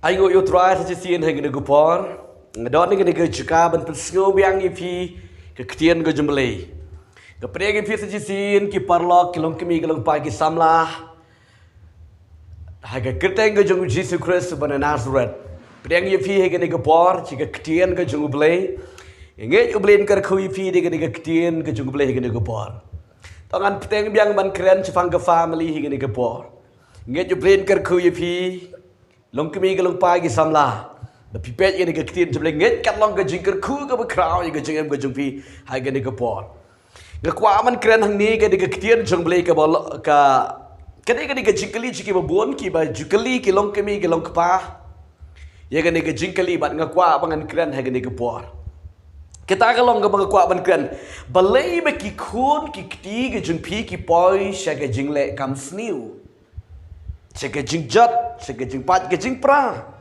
Ayo yo try saja sien hang ni gupor. Ngadon ni kena juga ban pesngo biang ipi ke ketian ke jembelai. Ke pregi ipi saja sien ki parlok kilong kemi kilong pagi samlah. Haga keteng ke jung Jesus Christ ban Nazareth. Pregi ipi hang ni gupor jika ketian ke jung belai. Ingat ubelin ker khu ipi de ke ketian ke jung belai hang ni gupor. Tangan peteng biang ban keren cefang ke family hang ni gupor. Ingat ubelin ker khu ipi long kami ke long pagi samlah. Tapi pet yang dekat ketian sebelah nget kat long ke jingker ku ke berkrau yang ke jingem ke jingpi hai ke dekat por. Ngekuaman keren hang ni ke dekat ketian jeng beli ke bolok ke dekat jingkeli jiki babon ki ba jingkeli ke long kami ke long kepa. Ya ke dekat jingkeli bat ngekuat bangan keren hai ke dekat por. Kita ke long ke ngekuat ban keren. Balai be ki kun ki keti ke jingpi ki poi sya ke jingle kam sniu. Sya ke jingjat, sya ke jingpat ke jingpra.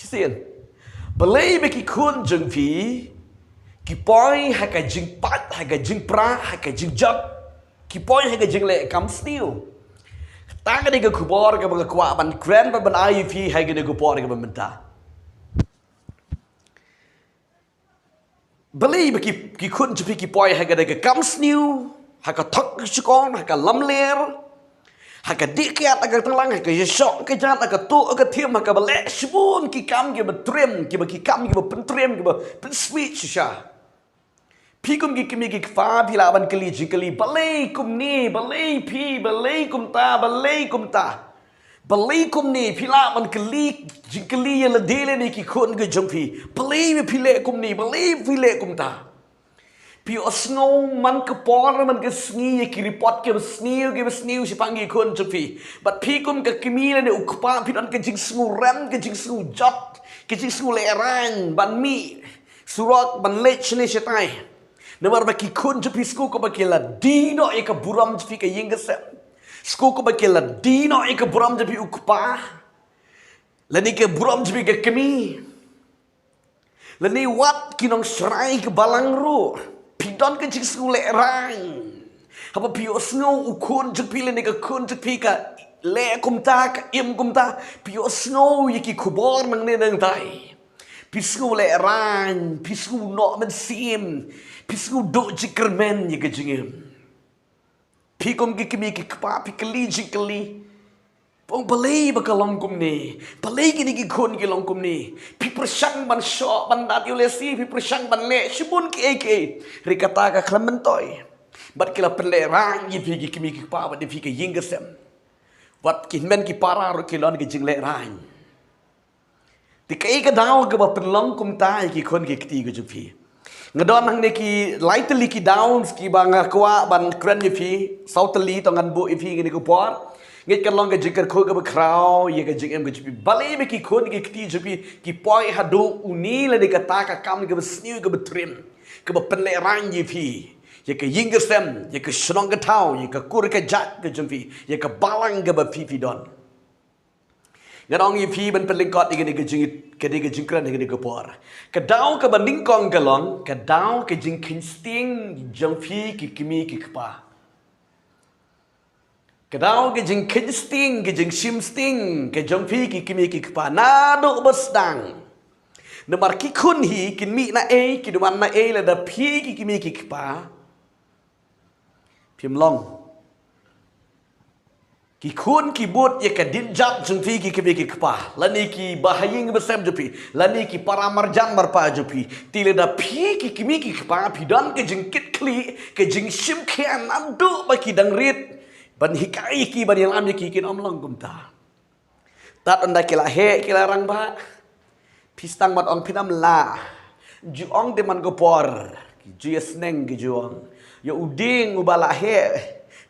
Sien balai be ki kun jeng phi ki poi ha ka jing pat ha ka jing pra ha ka jing jat ki poi ha ka jing le kam stiu ta ka de ka kubor ka ba kwa ban grand ban ai phi ha ka de kubor ka ban ta balai be ki kun jeng phi ki poi ha ka de ka kam stiu ha ka thak chkon ha ka lam ler Haka dikiat agar telang, haka yesok kejat, haka tu, haka tiam, haka balek sebun ki kam ki betrim, ki kam ki pentrim, ki penswitch sya. Pikum ki kimi ki fa pilaban keli jikeli balai kum ni, balai pi, balai kum ta, balai kum ta. Balai kum ni pilaban keli jikeli ya ledele ni ki kun ke jongpi. Balai pile kum ni, balai pile kum ta. Pi osngo man ke por man ke sngi ki report ke sniu si pangi kun jepi but pi kum ke kimile ne ukpa pi don ke jing sngu ram ke jing sngu jot ke jing sngu le rang ban mi surat ban lech ne setai namar ba ki kun jepi sku ko ba ke la dino e ka buram jepi ke yingse sku ko ba ke la dino e ka buram jepi ukpa la ni ke buram jepi ke kimi la ni wat kinong serai ke balang ru Pidon ke jing sule rang. Apa pio snow ukun jek pile ne ka kun jek pika le kumta ka im kumta pio snow yiki kubor nang ne nang tai. Pisku le rang, pisku no men sim, pisku do jikermen yiki jingem. Pikom ki kimi ki kpa pikali jikali. Pong balai bakalong kum ni, balai gini ki kun ki long kum ni. Pi persang ban shok ban dat yulesi, pi persang ban le shibun ki eke. Rikata ka klementoy. Bat kila penle rang yi pi ki kimi ki pa bat di pi ki yingesem. Wat ki men ki para ro ki lon ki jingle rang. Di ka eka daw ka ba penlong kum ta ki kun ki kti ki jupi. Ngadon hang ne ki lightly ki down ki ba nga kwa ban kren yi pi, sauteli tongan bu yi pi gini ku por. Ngit kan long ke jikar ko ke bakrau ye ke jikem ke jipi balai be ki khon ke kti jipi ki poi hadu uni le de kata ka kam ke besniu ke betrim ke bepenle rang ye pi ye ke yingesem ye ke shnong ke tau ye ke kur ke jat ke jumpi ye ke balang ke be pi don ngarong ye pi ben pelingkot ke ke jingit ke de ke jingkran ke de ke por ke dau ke banding kong ke long ke dau ke jing kinsting jumpi ki kimi ki kpa Kedau ke jing kinsting, ke jing shimsting, ke jong pi ki kimi ki kpa na do besdang. Nemar ki kun hi kin mi na e ki duman na e la da pi ki kimi ki kpa. Pim long. Ki kun ki bot ye ka din jap jong pi ki kimi ki kpa. Lani ki bahaying besem jopi. Lani ki paramarjan marpa jopi. Tile da pi ki kimi ki kpa pi don ke jing kit kli ke jing shim kian adu ba ki dang rit. Ban hikai ki ban yang am ki kin om long kum ta tat anda kila he kila rang ba pistang mat ong pinam la ju ong de man go por ju yesneng ki ju ong yo uding ubala he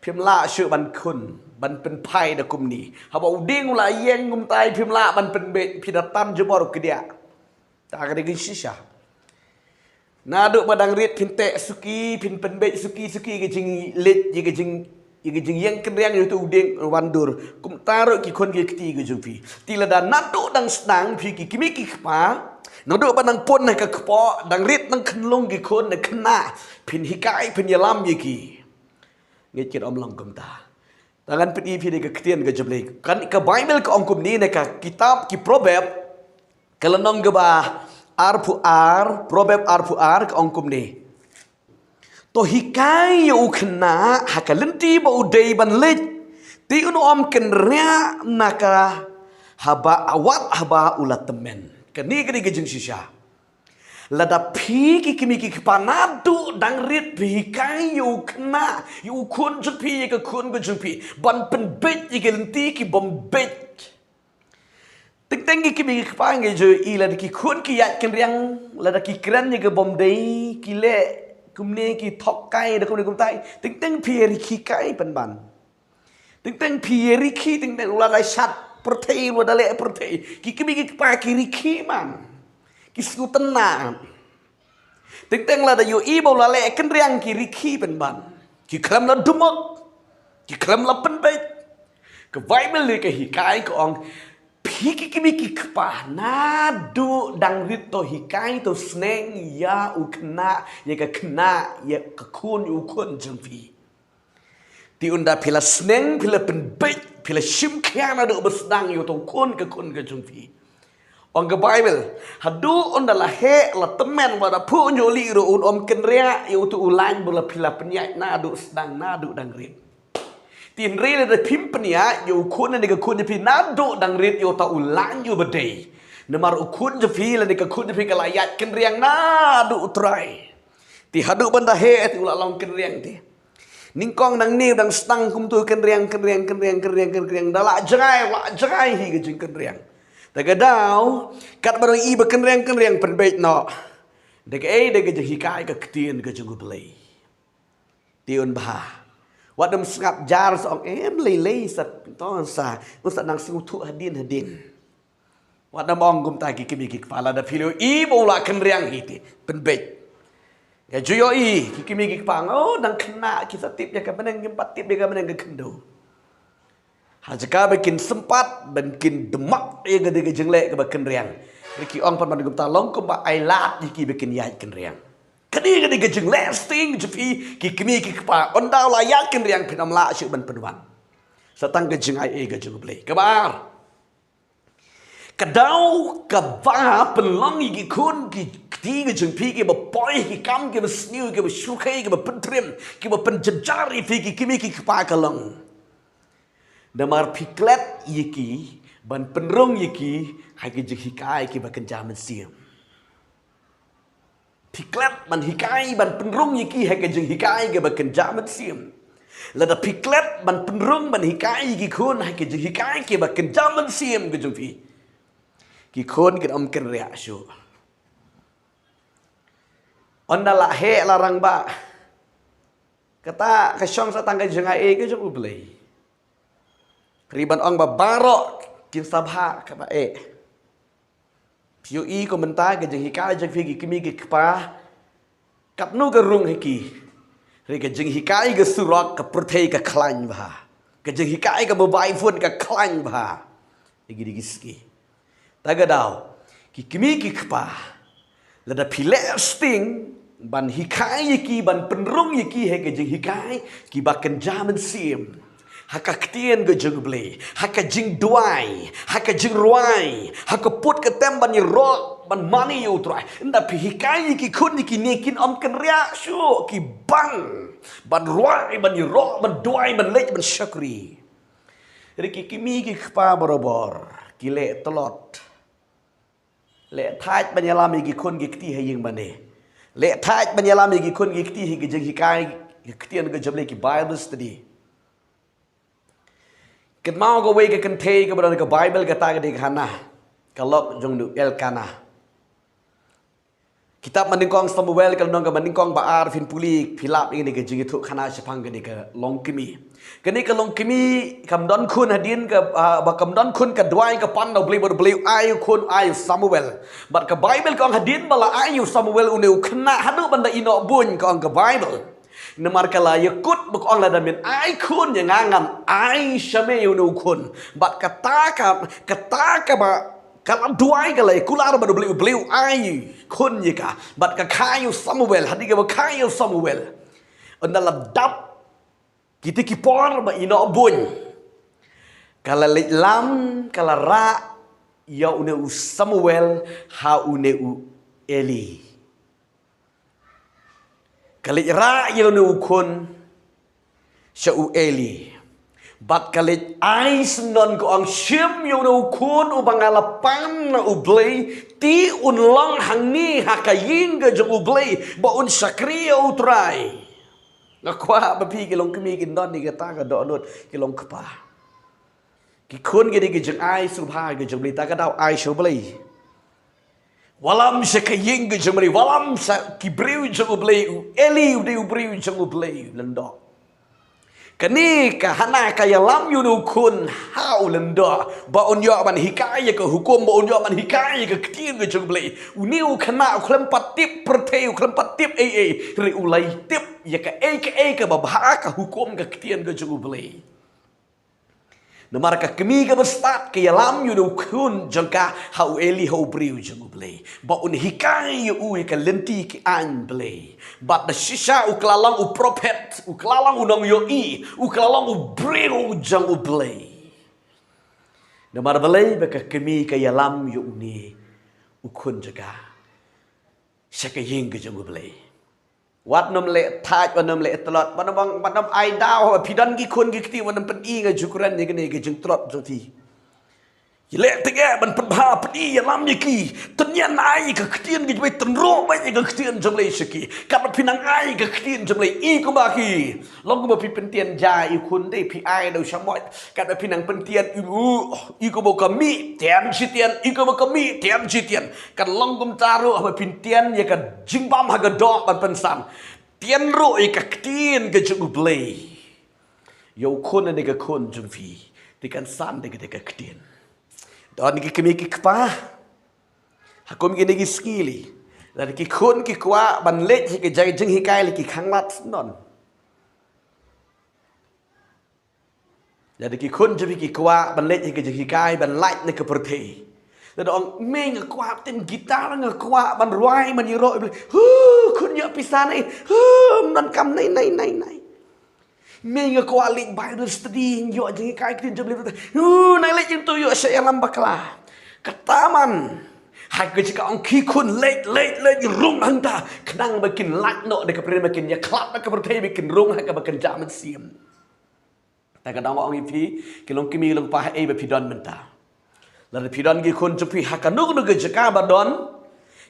pim la shu ban kun ban pen pai da kum ni ha ba uding la yeng kum tai pim la ban pen be pidatan ju bor ke dia ta ka de shisha na do badang rit pinte suki pin pen be suki ke jing lit ye ke jing yang kendang itu udeng wandur kum taruh ki kon ki kti ke jumpi tila dan nado dang stang pi ki kimi ki kpa nado banang pon na ka kpo dang rit nang khnlong ki kon na khna pin hikai pin yalam ye ki ngit om long kum ta Tangan pedi pedi ke ketian ke jeblek. Kan ke Bible ke ongkum ni neka kitab ki Proverb kelenong ke bah Proverb ar ke ongkum ni. To hikai yu kena hakalenti ba udai ban lej. Ti unu om kenria naka haba awat haba ulat temen. Kani kani gejeng sisya. Lada pi ki kimi ki panadu dang rit pi kai yu kena yu kun jut pi ke kun ke jut pi ban pen bet ki lenti ki bom bet. Teng teng ki kimi ki pa nge jo I lada ki kun ki yat ken riang lada ki kran ye ke bom dei ki le kumne ki thok kai da kumne kum tai teng teng pi ri ki kai pan ban. Teng teng pi ri ki teng teng lada sat pertei lo dale pertei ki kimi ki pa ki ri ki man. Kisku tenang. Teng-teng lah da yu I bau lale ken riang ki riki pen ban. Ki klam la dumok. Ki klam la pen bet. Ke Bible le ke hikai ke ong piki kimi ki kpa na du dang rit to hikai to sneng ya u kena ya ke kena ya ke kun u kun jeng pi. Ti unda pila sneng pila pen bet pila shim kiana do besdang yu to kun ke jeng pi. Ong ke Bible hadu on dalah he la temen wada pu nyoli ro un om kenrea yu tu ulan bola pila penyai na du sedang na du dang rit. Tin re le pim penya yu kun ne ke kun pi na du dang rit yu ta ulan yu bedei. Nemar ukun je pi le ke kun pi ke layat kenreang na du utrai. Ti hadu benda he ti ulang kenreang ti. Ningkong nang ni dang sedang kum tu kenreang dala jangai hi ke jing kenreang. Tagadau kat baru I bekenriang perbait no. Dek dek hikai ke ketien ke junggu belai. Tiun bah. Wadam sengap jar song lei sat ton sa. Usat nang singutu hadin. Wadam onggum tagi kimi kepala da filio I bola kenriang hiti perbait. Ya juyo I kimi kepang oh nang kena kisah tip ya ke meneng empat tip dia ke meneng ke kendo. Hajaka bikin sempat, bikin demak ia gede jenglek ke bakin riang. Riki ong pan mandugum talong ko ba ai lat iki bikin yai ken riang. Kadi gede jenglek sting jepi ki kimi ki pa ondau la yai ken riang pinam la syuk ban penuan. Satang ke jeng ai ke jeng blei. Kabar. Kadau kaba penlong iki kun ki ti ke jeng pi ki ba poi ki kam ki ba sniu ki ba syukai ki ba pentrim ki ba penjejari fi ki kimi ki pa kalong. Damar piklet yiki ban penrong yiki hagi jeng hikai ki bakan jaman siam. Piklet ban hikai ban penrong yiki hagi jeng hikai ki bakan jaman siam. Lada piklet ban penrong ban hikai yiki kun hagi jeng hikai ki bakan jaman siam ke jeng pi. Ki kun ki om ken rea syu. Onda la he larang ba. Kata kesyong sa tangga jeng ai ke jeng ublei. Riban ong barok kin sabha ka ba Piu I komentar ke jeng hikai jeng fi kimi ke kpa kap nu ke rung hiki. Ri ke jeng hikai ke surak ke pertei ke klan ba. Ke jeng hikai ke mobile phone ke klan ba. Igi ski. Tagadau ki kimi ke kpa. Lada pile sting ban hikai yiki ban penrung yiki he ke jeng hikai ki baken jaman sim. Haka ketien ke jeng blei, haka jeng duai, haka jeng ruai, haka put ke tem ban yirok ban mani yu trai. Nda pi hikai ki kun ki nekin om ken ria syu ki ban ruai ban yirok ban duai ban lej ban syakri. Jadi kimi ki kpa borobor, ki le telot. Le thaj ban yalami ki kun ki kti haying bane. Le thaj ban yalami ki kun ki kti ki jeng hikai ki ketien ke jeng blei ki Bible study. Ket mau ko wei ke kentei ke berada ke Bible kata ke dikana. Kalau jong du Elkana. Kitab meningkong Samuel kalau nong ke meningkong baar fin puli pilap ini ke jing itu kana sepang ke longkimi. Kini ke longkimi kam don kun hadin ke kam don kun ke duai ke pan no beli ayu kun ayu Samuel. But ke Bible kong hadin bala ayu Samuel uneu kena hadu banda ino bun kong ke Bible. Nemar kala yakut bukong la damin ai kun yang angan ai shame yunu kun bat kataka ba kala duai kala kular ba beliu ai kun yika bat ka kayu Samuel hadi ka kayu Samuel ondala dap Kita kipor ba ina bun. Kala lam kala ra ya une u Samuel ha une u Eli. Kala ra ya une u kun sha u Eli. Bat kalit ai senon ko ang syem yo no kun u bangalapan na u blay ti un lang hang ni hakayin ga jong u blay ba un sakriya u try. Ngakwa ba pi kilong kumigin don ni kata ka do not kilong kapa. Ki kun ga di jong ai su bha ga jong blay ta ka daw ai sho blay. Walam sa kayin ga jong blay walam sa kibriu jong u blay u Eli u de u briu jong u blay lendo. Kani ka hana kaya lam yunu kun hau lenda ba on yo man hikaya ka hukum ba on yo man hikaya ka ktin ga jungblei uniu khana khlam patip perteu khlam patip ri ulai tip ya ka ba bha ka hukum ka ktin ga jungblei namar ka kemi ka bestat kaya lam yunu kun jangka hau Eli hau briu jungblei ba on hikaya u ka lenti ki an blei but the shisha uklalang u prophet uklalang unang yo uklalang u briu jang u blay namar balay baka kemi kaya lam yo uni ukun jaga saka ying ga jang u blay wat nom le thaj wanam le tlot wanam ai daw pidan gi kun gi kti wanam pen i ga jukuran ni ga jang trot joti Yelek tege ban pembha pedi lam yaki tenyan ai ka ktien gi jwe tenro ba ga ktien jamlei seki ka pinang ai ga ktien jamlei I ko ba ki long ko pi pentien ja I kun de pi ai do shamot ka pinang pentien I ko bo ka mi tian chitien I ko bo ka mi tian chitien kan long kum taru ba pentien ya ka jingbam ha ga do ban pensam tien ro I ka ktien ga ju blei yo kun ne ga kun jum fi di kan san de ga ktien Don ki kemi ki kpa hakom ki negi skili dan ki kun ki kwa ban let ki jai jing hikai li ki khanglat non jadi ki kun jabi ki kwa ban let ki jing hikai ban light ne ke perte dan ong me nga kwa ten gitar nga kwa ban ruai man yiro kun ya pisane nan kam nai Menga ko alik Bible study yo jeng kai kin jam libat nai lek jeng tu yo saya lam bakla kataman hai ke jika ong ki kun lek rung hangta kenang makin lak no de kapre makin ya klap ka pertai makin rung ha ka makin jaman siam ta kadang ong ipi kilong kimi long pa e be pidon menta la pidon gi kun jupi ha ka nu ge jaka badon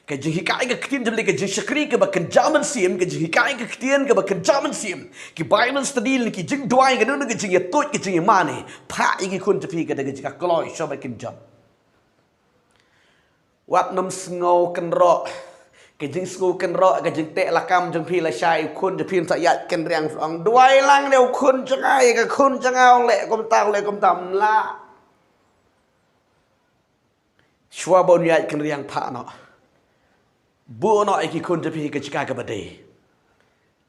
ka jing hikai ka ktin jam le ka jing shakri ka bakan jaman siam ka jing hikai ka ktin ka bakan jaman siam ki Bible study ki jing duai ka nu ka jing ya tot ka jing ya mane pa gi kun jupi ka de ka kloi so bakin jam wat nom sngo kan ro ka jing sngo kan ro ka jing te la kam jing pi la shai kun jupi sa ya kan riang ong duai lang deu kun jangai ka kun jangau le kom tam la shwa bon ya kan riang pa no Buona iki kun tapi ke cika ke badai.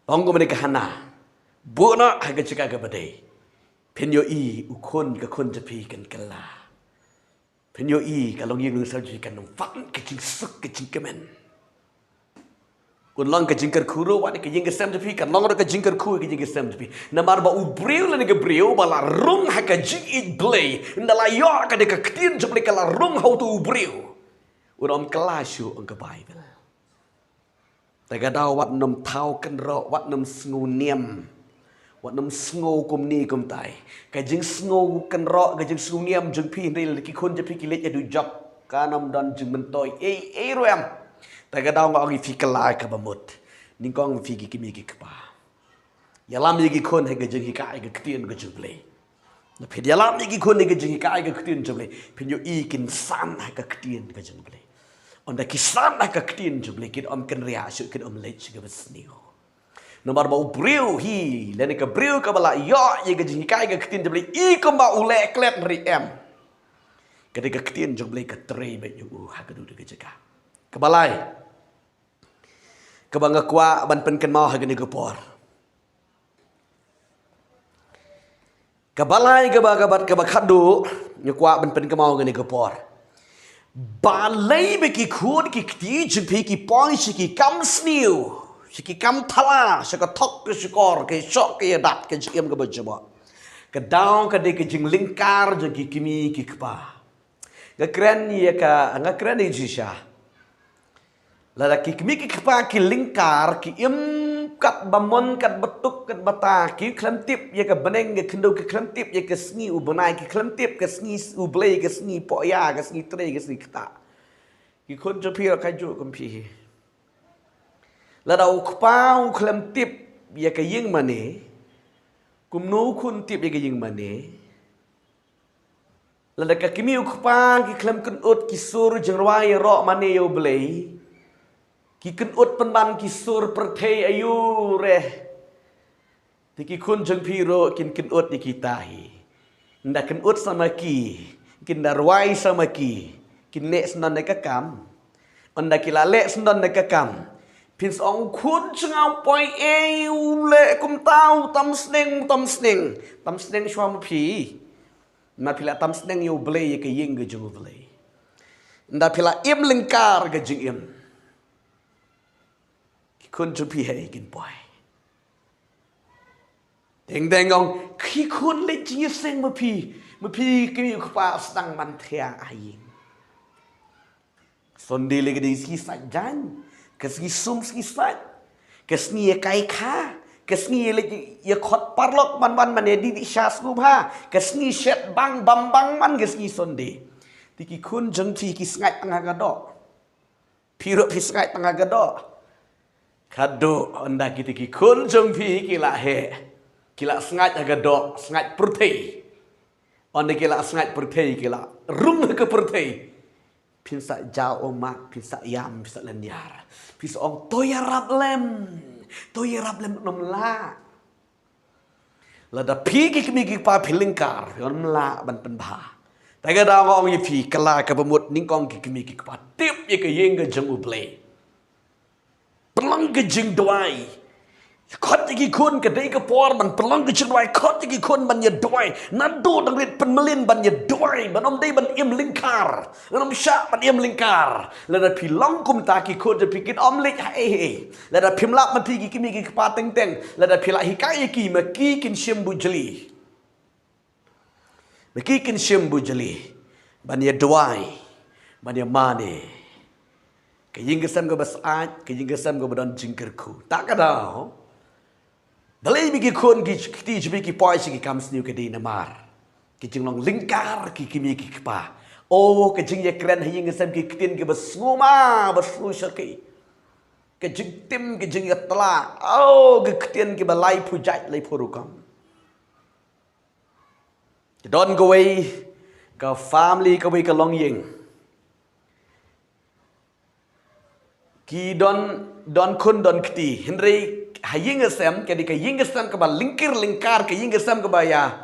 Onggo mereka hana. Buona ke cika ke badai. Penyo I ukun ke kun tapi kan kala. Penyo I kalau yang nusal jadi kan fang ke cing suk ke cing kemen. Kun long ke jingkar kuro wani ke jingkar sem tapi kan long ke jingkar kuro ke jingkar sem tapi. Namar ba ubriu le ke briu bala rung ha ke jing it blay. Ndala yo ka de ke ktin jable kala rung how to ubriu. Uram kelasyu ang ke Bible. Taga daw wat nom tau kan ro wat nom sngu niam wat nom sngu kum ni kum tai ka jing sngu kan ro ka jing sngu niam jing pi ril ki kun je pi ki le du jok ka nam don jing mentoi ruam taga daw nga ngi fi kalai ka bamut ning kong fi ki mi ki kpa yalam yi ki kun he ka jing hi kai ka ktien ka juble na phe yalam yi ki kun he ka jing hi kai ka ktien juble pin yo I kin san ha ka ktien ka juble Onda kisan nak ketin jubli kid om ken ria syuk kid om lech ke besniu. Nomor bau briu hi lene ke briu ke bala yo ye ke jing kai ke ketin jubli I ko ba ule klet ri em. Ketika ketin jubli ke tre be yu ha ke du ke jeka. Ke balai. Ke bangga kwa ban pen ken mau ha ke ni ke por. Ke balai ke ba ke ba khadu nyu kwa ban pen ke mau ke ni ke por. Balai beki kun ki kti jpi ki poi ki kam sniu Siki kam thala saka thok ke skor ke sok ke dat ke jiem ke bejaba. Ke daun ke de ke jing lingkar je ki kimi ki kpa. Ngakren ye ka ngakren ni jisha. Lada ki kimi ki kpa ki lingkar ki im kat bamon kat betuk kat bata ki klantip ye ka beneng ke kendo ke klantip ye ke sngi u benai ke klantip ke sngi u blei ke sngi poya ke sngi tre ke sngi kta. Ki kun jo pira ka jo kom pi. Lada u kpa u klantip ye ka ying mane. Kum no kun tip ye ka ying mane. Lada ka kimi u kpa ki klam kun ut ki sur jengwa ye ro mane yo blei. Ki kun ut penban ki sur perthei ayu re. Ti ki kun jeng piro kin kun ut di kita hi. Nda kun ut sama ki. Kin darwai sama ki. Kin lek senon de kakam. Onda ki la lek senon de kakam. Pins ong kun chengau poi eu le kum tau tam sneng tam sneng. Tam sneng shwam pi. Ma pila tam sneng yo blei ke yeng ge jeng blei. Nda pila im lingkar ge jeng im. Kun chu pi hai kin poi. Deng deng ong khi kun le jing seng ma pi ki kpa stang man thia ayin. Sonde le gedi ski sajan, kesgi sum ski sat, kesni kai kha, kesni le ye khot parlok man man di shas gu ha, kesni shet bang bam bang man kesni sonde. Tiki kun jeng ti ki sngat tengah gadok. Piro pi sngat tengah gadok. Kado onda kita ki kun jeng pi kila he. Kila sngat gadok, sngat purtei. Onda kila sngat purtei kila rum ke purtei. Pinsa jauh omak, pinsa yam, pinsa lenyar. Pinsa ong toya rablem nom la. Lada pigi kemi ki pa pilingkar, nom la ban penbha. Taga da ong ye pi kala ka pemut ningkong ki kemi ki pa tip ye ke yeng ke jeng ublei. Pelang ke jeng doai. Kot ki kun ke dei ke por man pelang ke jeng doai, kot ki kun ban ye doai. Nado dang rit penmelin ban ye doai, ban om dei ban im lingkar. Nom syak ban im lingkar. Lada pi long kum ta ki kun je pikit om lik hai. Lada pim lap man pi ki kimi ki pa teng teng. Lada pi la hikai ki ma ki kin shim bu jeli. Ma ki kin shim bu jeli. Ban ye doai. Ban ye mane. Kaying kesam ke basat, kaying kesam ke badan jingkerku. Tak kadau. Balai bigi kun ki ti jibi ki poi si ki kam sniu ke di namar. Ki jing long lingkar ki kimi ki kpa. Oh ke jing ye kren haying kesam ki kitin ke basnguma baslu syaki. Ke jing tim ke jing ye tela. Oh ke kitin ke balai pujat lai purukam. Don go way ke family ke way ke long ying. Ki don kun don kti Henry haying esem ke di ke ying esem ke ba lingkar ke ying esem ke ba ya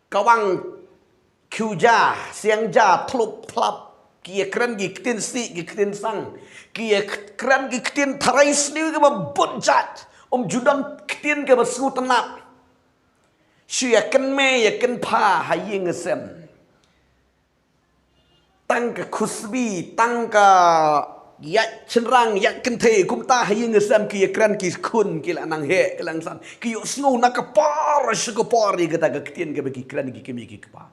kawang kuja siang ja tlup plap ki kren gi ktin si gi ktin sang ki kren gi ktin tharai sniu ke ba bunjat judan ktin ke ba su tanap shu ya ken me ya ken pa haying esem tang ke kusbi tang ka yak cenrang yak kente kumta haying esam ki ekran ki kun ki lanang he kelang san ki yo snow nakapar sekapar ni kata ketien ke bagi kran ki kemi ki kapa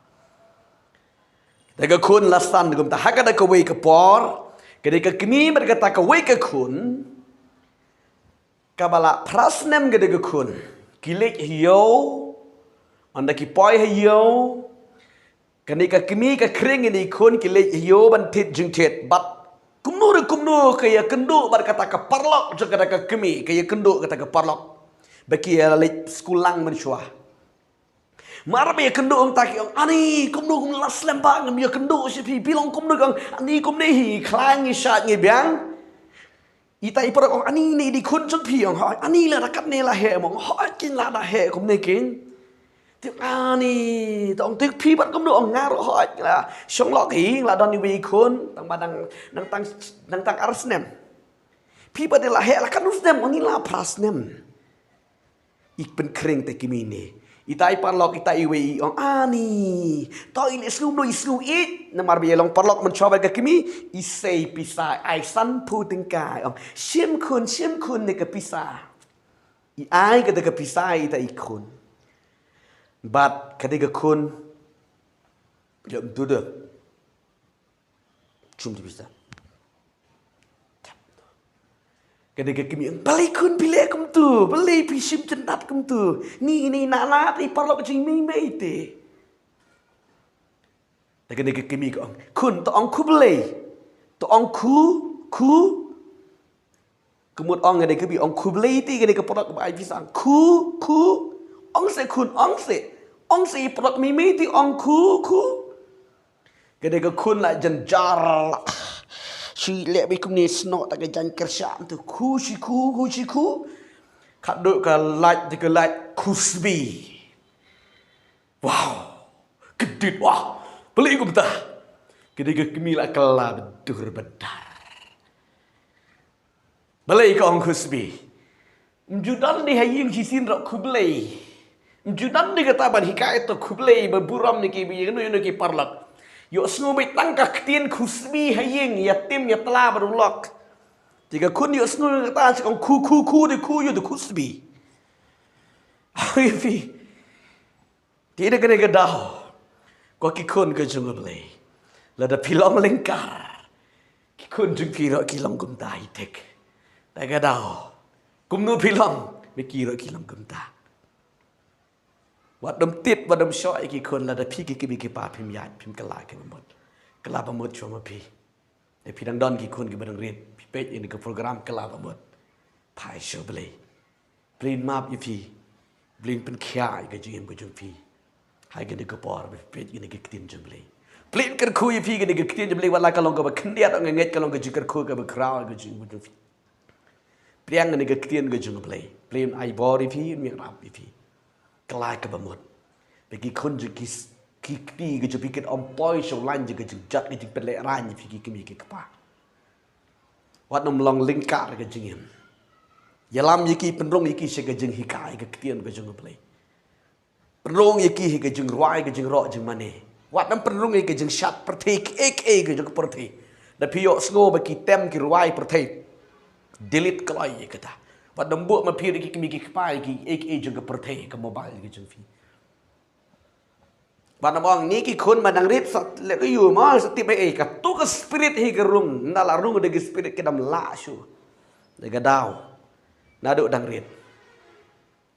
daga kun lasan kumta hakada ka wei kapar kedeka kemi berkata ka wei ka kun kabala prasnem gedega kun kilek hiyo anda ki poi hiyo kedeka kemi ka kring ni kun kilek hiyo ban tit jing tit bat kumnu kaya kendu berkata ke parlok juga kata ke kemi kaya kendu kata ke parlok bagi ya lek skulang mensyuah marah ya kendu ang taki ang ani kumnu las lembang ya kendu si bilang kumnu ang ani kumnu hi klang isat ngi biang ita ipar ang ani ni di kun jeng pi ang ani la rakat ne la he mong kin la da he kumnu kin tiếc ani tong tiếc phi bắt cũng được ông ngaro hỏi là xong lọ kỹ là đòn đi khôn tang ba nang tang arsnem phi bắt là hệ là kan usnem oni la prasnem ik pen kring te kimi ni Itai parlok itai iwi ong ani. To ini slum no islu it. Namar biya long parlok mencoba ke kimi. Isay pisah. Ai san pu tingkai ong. Sim kun ne ke pisah. Ai ke ke pisah itai kun. Bat kade ke kun. Jom tu dah. Cuma bisa. Kadang kami balik kun pilih kum tu, balik pisim cendat kum tu. Ni nak parlok jing mai te. Kadang kami kun to ong ku balik, to ong ku. Kemud ong kadang kami ong ku balik ti kadang parlok bai pisang ku ong se kun ong se parlok mai ti ong ku. Kadang kun lah jenjar. Si lek bikum ni snot tak jan kerja tu ku. Kat duk ke like kusbi. Wow. Kedit wah. Beli ku betah. Ketika kami lah kelah bedur bedar. Beli ke orang kusbi. Mjudan di haying sisin rak kublai. Mjudan di kataban hikayat tu kublai berburam ni ki biyen ki parlak. Yo snubit tangkak tien kusbi haying yatim ya telah berulak. Jika kun yo snubit kata sekong ku de ku yo de kusbi. Afi. Tidak kena gedah. Ko ki kun ke jungle play. Lada pilong lengkar. Ki kun jung piro kilong kum tai tek. Tak gedah. Kum nu pilong mikiro kilong kum ta. Wat dom tit wat dom syok iki kon la da pi ki bi ki pa phim yat phim kala ke mot kala ba mot choma pi e pi dang don ki kon ki badang rin pi page ini ke program kala ba mot pai show blay blin map yi pi blin pen kya ke jim ko jum pi hai ke de ko por be page ini ke tin jum blay blin kan khu yi pi ke de ke tin jum blay wala ka long ko ba khndiat ang nget ka long ke jikar khu ka ba kraw ke jim ko jum pi priang ni ke tin ke jum blay blin ai body pi mi rap pi kelai ke bamut. Bagi kun jeki kikti ke jepikit ompoi sholan jeka jejak ke jek pelek ran fiki kemi ke kepa. Wat nom long lingkar ke jengim. Yalam yeki penrong yeki sega jeng hikai ke ketian ke jeng play. Penrong yeki ke jeng ruai ke jeng rok jeng mane. Wat nam penrong yeki jeng syat pertik ek ke jeng pertik. Da piyok sngo bagi tem ki ruai pertik. Delete kelai kata. Wat dembuk ma pir ki kemi ki kepa ki ek jeng ke pertik ke mobile ke jeng fi. Wat namang ni ki kun madang rit sat le ko yu ma sati pe ka tu ke spirit hi ke rung ndala rung de spirit ke dam la shu. De ga daw. Na do dang rit.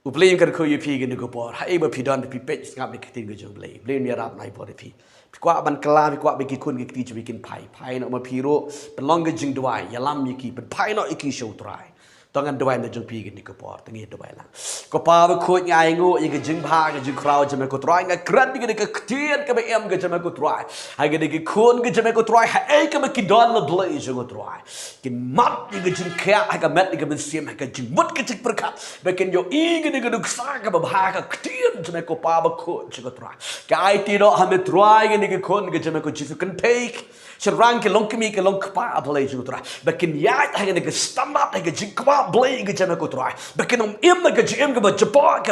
Uplein kan ko yu pi ke ni ko por. Hai ba pi don pi page ngap ni kitin ke jong play. Blin mi rap nai por pi. Pi kwa ban kala pi kwa be ki kun ke ti ju bikin pai no ma pi ro pelong ke jing dwai yalam mi ki pen pai no iki show try. Tangan dwai na jong pi ke ni ko por tangi dwai la. Ko pa ba khot ngai ngo ye ke jing pha ke jing crowd je me ko try nga kran ke ni ke tien ke be em ke je me ko try. Hai ke ni ke kun ke je me ko try hai ke me ki don la blai je ko try. Ki mat ye ke jing kya ha ke met ke ben sim ha ke jing mut ke jing perkat. Be ken yo i ke ni ke duk sa ke ba ha ke tien je me ko pa ba khot je ko try. Ke ai ti do ha me try ke ni ke kun ke je me ko jisu kan take. Serang ke long kemi ke long kpa blai je ko try. Be ken ya ha ke ni ke stand up ha ke jing kpa blai ke je me ko try. Be ken om em ke jing em ke ba jebat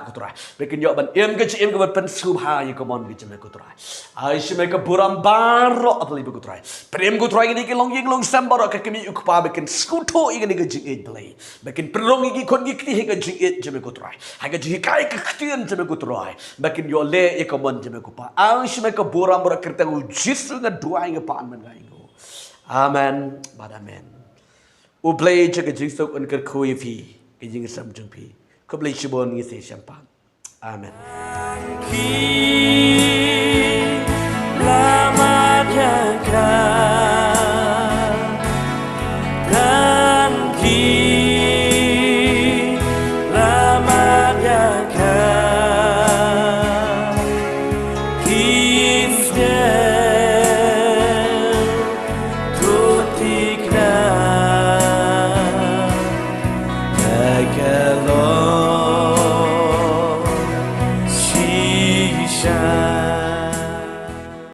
ko try. Be ken yo ban em ke jing em ke ba pen subha ye ko mon ke je me ko try. Ai she me ke buram baro blai ko try. Prem ko try ni ke long ying long sambaro ke kemi ukpa be ken skuto ye ke jing et blai. Be ken perong ye kon ye kti ke jing et je me ko try. Ha ke jing kai ke ktien je me ko try. Be ken yo le ye ko mon je me ko pa. Ai she me ke buram baro kerta u jisu nga duai nga pan man ngai ngo. Amen. Bad amen. U play je ke jing sok un ke khoi phi ke jing sam jung phi. Ko play shibon ngi se champagne. Amen. Lama jaga dan lama jaga kisah tutikna jaga